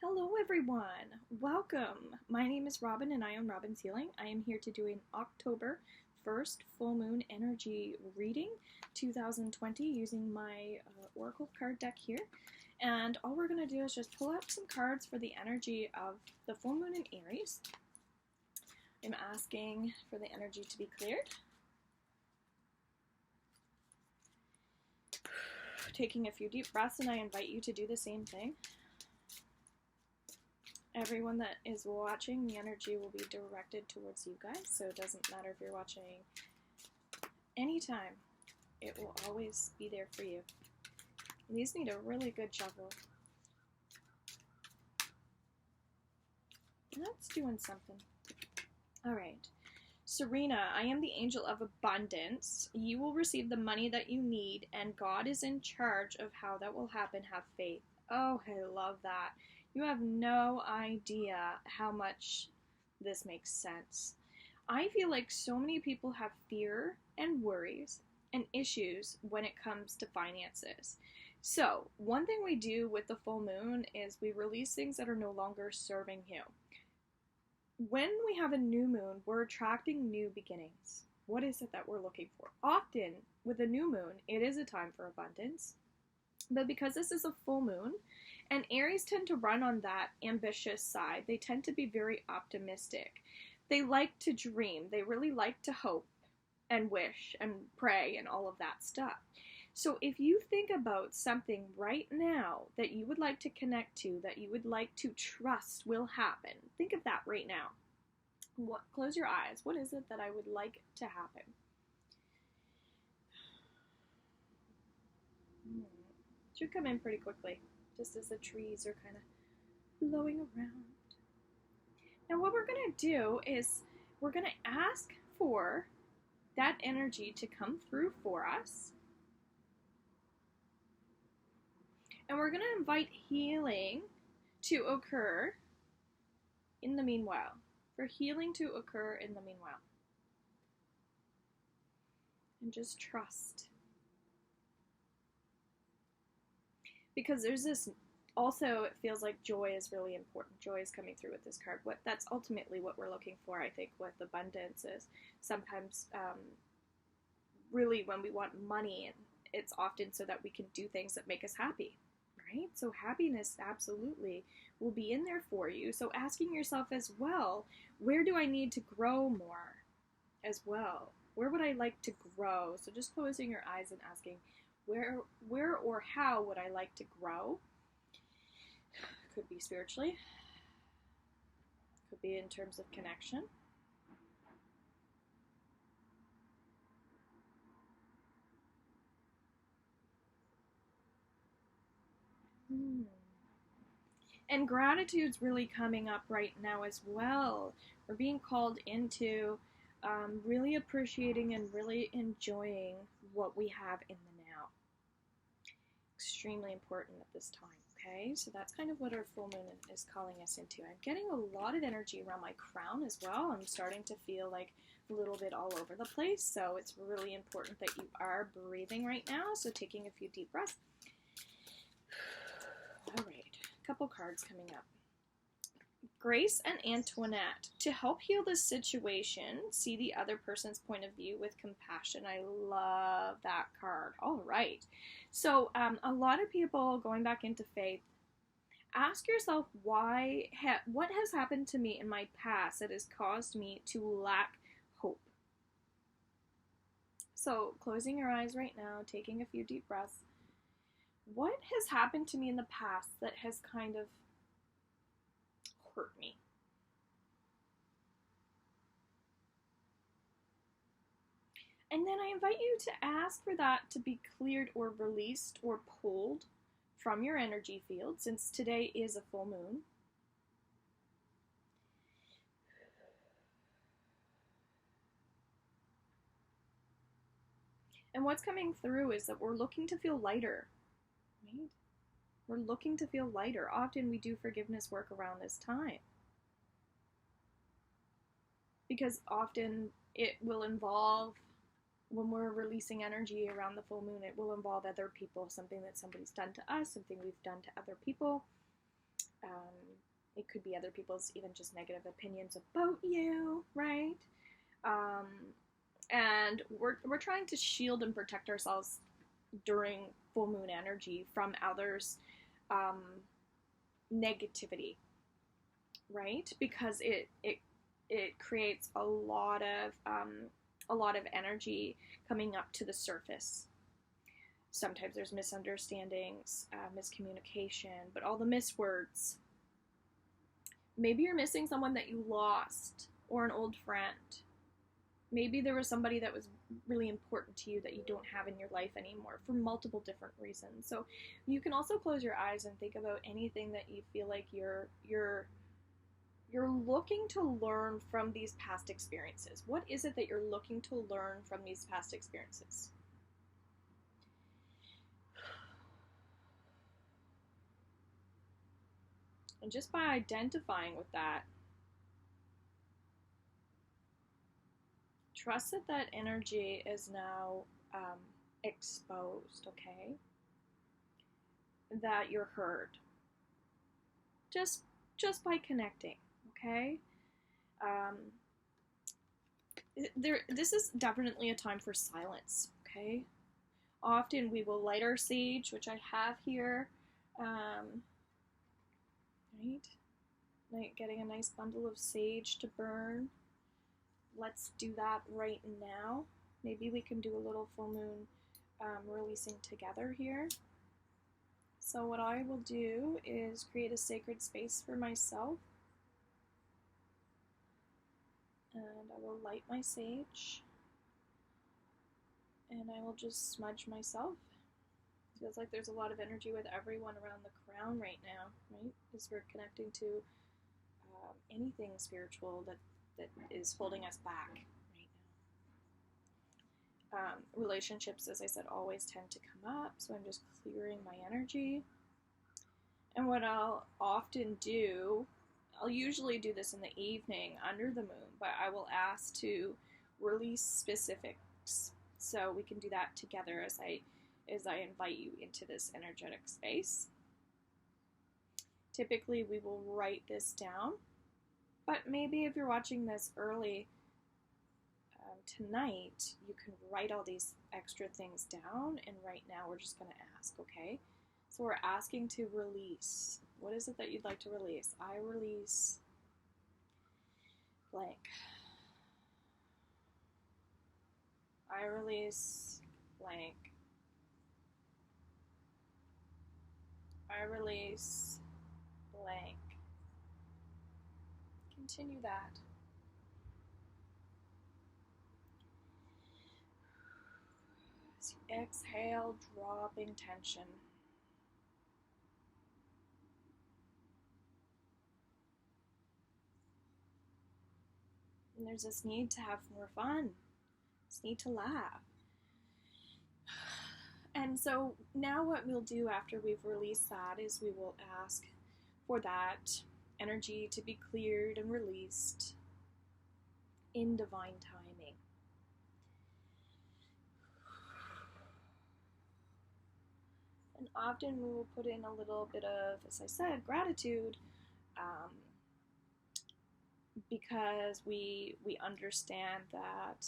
Hello everyone, welcome. My name is Robin and I own Robin's Healing. I am here to do an October 1st full moon energy reading 2020 using my oracle card deck here. And all we're going to do is just pull out some cards for the energy of the full moon in Aries. I'm asking for the energy to be cleared. Taking a few deep breaths, and I invite you to do the same thing. Everyone that is watching, the energy will be directed towards you guys, so it doesn't matter if you're watching anytime. It will always be there for you. These need a really good shovel. That's doing something. Alright. Serena, I am the angel of abundance. You will receive the money that you need, and God is in charge of how that will happen. Have faith. Oh, I love that. You have no idea how much this makes sense. I feel like so many people have fear and worries and issues when it comes to finances. So, one thing we do with the full moon is we release things that are no longer serving you. When we have a new moon, we're attracting new beginnings. What is it that we're looking for? Often, with a new moon, it is a time for abundance. But because this is a full moon, and Aries tend to run on that ambitious side, they tend to be very optimistic. They like to dream. They really like to hope and wish and pray and all of that stuff. So if you think about something right now that you would like to connect to, that you would like to trust will happen, think of that right now. Close your eyes. What is it that I would like to happen? Should come in pretty quickly, just as the trees are kind of blowing around. Now what we're going to do is we're going to ask for that energy to come through for us. And we're going to invite healing to occur in the meanwhile. For healing to occur in the meanwhile. And just trust. Because there's this, also it feels like joy is really important. Joy is coming through with this card. That's ultimately what we're looking for, I think, with abundance is sometimes really when we want money, and it's often so that we can do things that make us happy. Right? So happiness absolutely will be in there for you. So asking yourself as well, where do I need to grow more as well? Where would I like to grow? So just closing your eyes and asking, where or how would I like to grow? Could be spiritually. Could be in terms of connection. And gratitude's really coming up right now as well. We're being called into really appreciating and really enjoying what we have in the now. Extremely important at this time, okay? So that's kind of what our full moon is calling us into. I'm getting a lot of energy around my crown as well. I'm starting to feel like a little bit all over the place, so it's really important that you are breathing right now. So taking a few deep breaths. All right. Couple cards coming up. Grace and Antoinette. To help heal this situation, see the other person's point of view with compassion. I love that card. All right. So a lot of people going back into faith, ask yourself what has happened to me in my past that has caused me to lack hope. So closing your eyes right now, taking a few deep breaths. What has happened to me in the past that has kind of hurt me? And then I invite you to ask for that to be cleared or released or pulled from your energy field, since today is a full moon. And what's coming through is that we're looking to feel lighter. Right? We're looking to feel lighter. Often we do forgiveness work around this time. Because often it will involve, when we're releasing energy around the full moon, it will involve other people, something that somebody's done to us, something we've done to other people. It could be other people's even just negative opinions about you, right? Um, and we're trying to shield and protect ourselves during full moon energy from others' um, negativity, right? Because it creates a lot of energy coming up to the surface. Sometimes there's misunderstandings, miscommunication, but all the miswords. Maybe you're missing someone that you lost or an old friend. Maybe there was somebody that was really important to you that you don't have in your life anymore for multiple different reasons. So you can also close your eyes and think about anything that you feel like you're looking to learn from these past experiences. What is it that you're looking to learn from these past experiences? And just by identifying with that, trust that that energy is now exposed, okay? That you're heard. Just by connecting, okay? Um, this is definitely a time for silence, okay? Often we will light our sage, which I have here, right? Getting a nice bundle of sage to burn. Let's do that right now. Maybe we can do a little full moon releasing together here. So what I will do is create a sacred space for myself. And I will light my sage. And I will just smudge myself. It feels like there's a lot of energy with everyone around the crown right now, right? Because we're connecting to anything spiritual that is holding us back right now. Relationships, as I said, always tend to come up, so I'm just clearing my energy. And what I'll often do, I'll usually do this in the evening under the moon, but I will ask to release specifics. So we can do that together as I invite you into this energetic space. Typically, we will write this down, but maybe if you're watching this early tonight, you can write all these extra things down, and right now we're just going to ask, okay? So we're asking to release. What is it that you'd like to release? I release blank. I release blank. I release blank. Continue that. As you exhale, dropping tension. And there's this need to have more fun, this need to laugh. And so now what we'll do after we've released that is we will ask for that energy to be cleared and released in divine timing. And often we will put in a little bit of, as I said, gratitude, because we understand that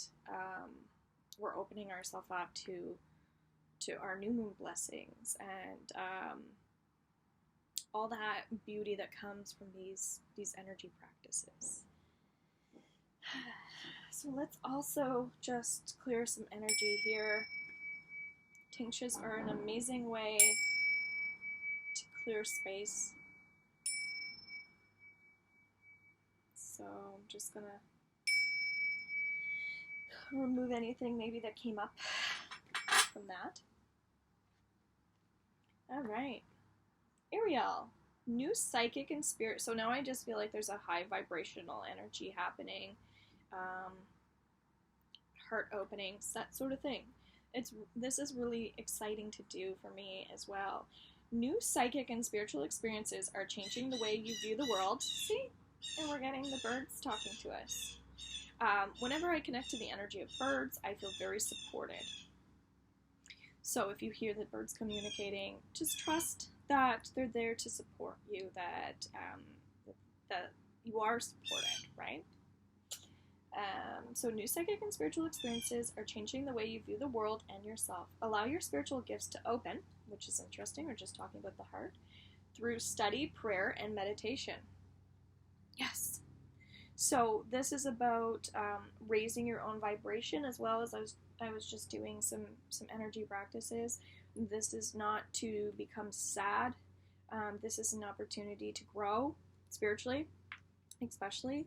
we're opening ourselves up to our new moon blessings and all that beauty that comes from these energy practices. So let's also just clear some energy here. Tinctures are an amazing way to clear space. So I'm just gonna remove anything maybe that came up from that. All right, Ariel, new psychic and spirit. So now I just feel like there's a high vibrational energy happening, heart openings, that sort of thing. This is really exciting to do for me as well. New psychic and spiritual experiences are changing the way you view the world. See? And we're getting the birds talking to us. Whenever I connect to the energy of birds, I feel very supported. So if you hear the birds communicating, just trust that they're there to support you, that that you are supported, right? So new psychic and spiritual experiences are changing the way you view the world and yourself. Allow your spiritual gifts to open, which is interesting. We're just talking about the heart, through study, prayer, and meditation. Yes. So this is about raising your own vibration, as well as I was just doing some energy practices. This is not to become sad. This is an opportunity to grow spiritually, especially.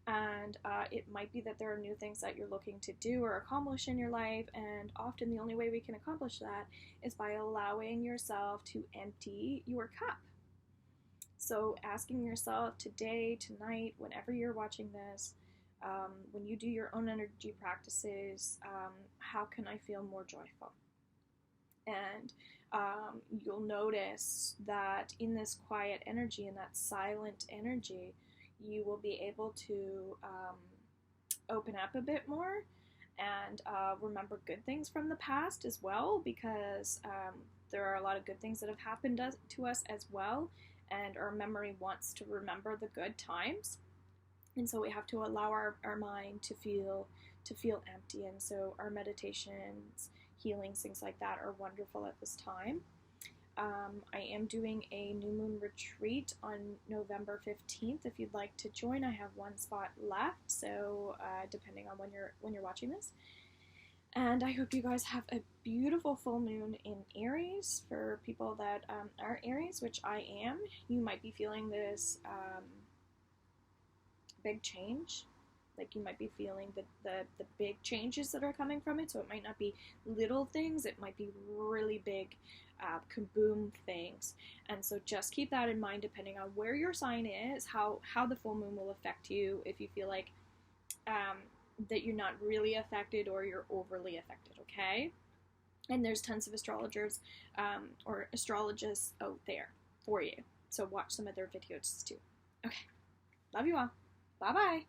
And it might be that there are new things that you're looking to do or accomplish in your life, and often the only way we can accomplish that is by allowing yourself to empty your cup. So asking yourself today, tonight, whenever you're watching this, when you do your own energy practices, how can I feel more joyful? And you'll notice that in this quiet energy, in that silent energy, you will be able to open up a bit more and remember good things from the past as well, because there are a lot of good things that have happened to us as well, and our memory wants to remember the good times, and so we have to allow our mind to feel empty. And so our meditations, healings, things like that are wonderful at this time. I am doing a new moon retreat on November 15th. If you'd like to join, I have one spot left, so depending on when you're watching this. And I hope you guys have a beautiful full moon in Aries. For people that are Aries, which I am, you might be feeling this big change. Like you might be feeling the big changes that are coming from it. So it might not be little things, it might be really big kaboom things. And so just keep that in mind, depending on where your sign is, how the full moon will affect you. If you feel like that you're not really affected or you're overly affected, okay? And there's tons of astrologers or astrologists out there for you. So watch some of their videos too. Okay. Love you all. Bye-bye.